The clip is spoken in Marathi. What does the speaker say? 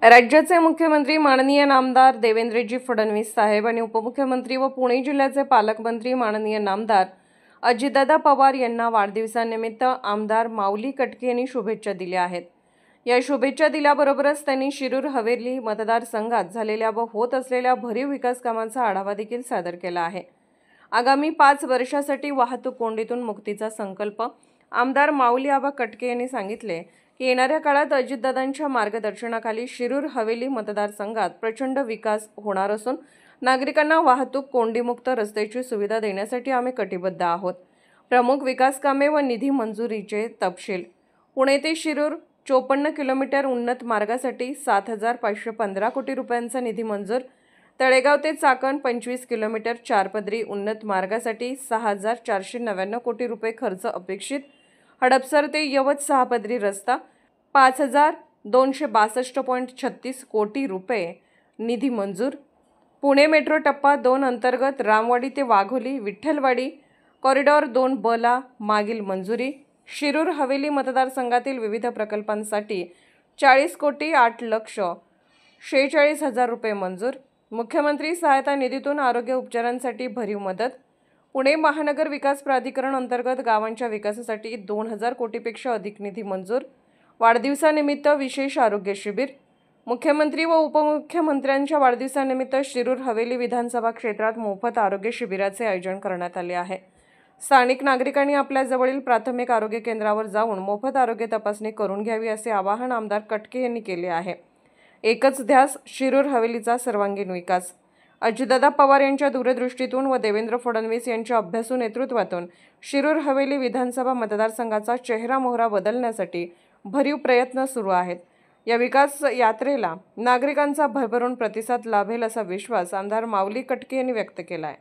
राज्याचे मुख्यमंत्री माननीय नामदार देवेंद्रजी फडणवीस साहेब आणि उपमुख्यमंत्री व पुणे जिल्ह्याचे पालकमंत्री माननीय नामदार अजितदादा पवार यांना वाढदिवसानिमित्त आमदार माऊली कटके यांनी शुभेच्छा दिल्या आहेत। या शुभेच्छा दिल्याबरोबरच त्यांनी शिरूर हवेली मतदारसंघात झालेल्या व होत असलेल्या भरीव विकास कामांचा आढावा देखील सादर केला आहे। आगामी 5 वर्षासाठी वाहतूक कोंडीतून मुक्तीचा संकल्प आमदार माऊली आबा कटके यांनी सांगितले की येणाऱ्या काळात अजितदादांच्या मार्गदर्शनाखाली शिरूर हवेली मतदारसंघात प्रचंड विकास होणार असून नागरिकांना वाहतूक कोंडीमुक्त रस्त्याची सुविधा देण्यासाठी आम्ही कटिबद्ध आहोत। प्रमुख विकास कामे व निधी मंजुरीचे तपशील। पुणे ते शिरूर 54 किलोमीटर उन्नत मार्गासाठी 7,515 कोटी रुपयांचा निधी मंजूर। तळेगाव ते चाकण 25 किलोमीटर 4 पदरी उन्नत मार्गासाठी 6,499 कोटी रुपये खर्च अपेक्षित। हडपसर ते यवत 6 पदरी रस्ता 5,262.36 कोटी रुपये निधी मंजूर। पुणे मेट्रो टप्पा 2 अंतर्गत रामवाडी ते वाघोली विठ्ठलवाडी कॉरिडॉर 2 ला मागील मंजुरी। शिरूर हवेली मतदारसंघातील विविध प्रकल्पांसाठी 40,08,46,000 रुपये मंजूर। मुख्यमंत्री सहायता निधीतून आरोग्य उपचारांसाठी भरीव मदत। पुणे महानगर विकास प्राधिकरण अंतर्गत गावांच्या विकासासाठी 2,000 कोटीपेक्षा अधिक निधी मंजूर। वाढदिवसानिमित्त विशेष आरोग्य शिबिर। मुख्यमंत्री व उपमुख्यमंत्र्यांच्या वाढदिवसानिमित्त शिरूर हवेली विधानसभा क्षेत्रात मोफत आरोग्य शिबिराचे आयोजन करण्यात आले आहे। स्थानिक नागरिकांनी आपल्या जवळील प्राथमिक आरोग्य केंद्रावर जाऊन मोफत आरोग्य तपासणी करून घ्यावी असे आवाहन आमदार कटके यांनी केले आहे। एकच ध्यास शिरूर हवेलीचा सर्वांगीण विकास। अजितदादा पवार यांच्या दूरदृष्टीतून व देवेंद्र फडणवीस यांच्या अभ्यासू नेतृत्वातून शिरूर हवेली विधानसभा मतदारसंघाचा चेहरा मोहरा बदलण्यासाठी भरीव प्रयत्न सुरू आहेत। या विकास यात्रेला नागरिकांचा भरभरून प्रतिसाद लाभेल असा विश्वास आमदार माऊली कटके यांनी व्यक्त केला आहे।